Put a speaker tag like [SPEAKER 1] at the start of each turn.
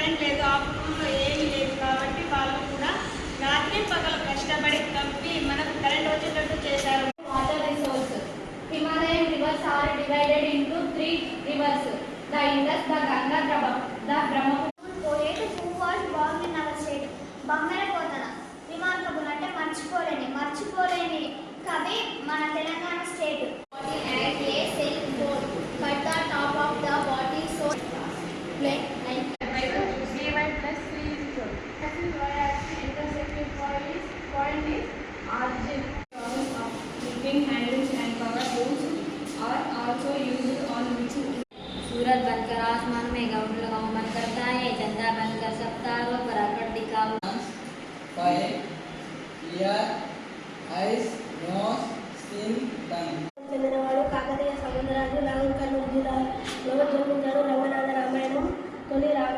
[SPEAKER 1] Current లేదు, ఆఫ్టర్నూన్లో ఏమీ లేదు కాబట్టి వాళ్ళు కూడా రాత్రి పగలు కష్టపడి కంపి మనకు కరెంట్ వచ్చేటట్టు చేశారు.
[SPEAKER 2] Water resource. Himalayan rivers are divided into 3 rivers: the Indus, the Ganga, the Brahmaputra.
[SPEAKER 3] Poet who was born in our state. Bommalapothana remarkable అంటే మర్చిపోలేని కవి మన Telangana state. At a silk board, cut the top of the body so plain like
[SPEAKER 1] dy plus c is equal. Intersecting point is origin.
[SPEAKER 2] Lifting handles and power tools are also used on which. सूरज बनकर आसमान में गमन करता है, चंदा बनकर सब तारों पर आकर टिका हुआ.
[SPEAKER 4] Fire, ear, eyes, nose, skin, tongue.
[SPEAKER 3] చెందినవాడు కాకతీయ సముద్రాన్ని నాగరికత జిల్లాలో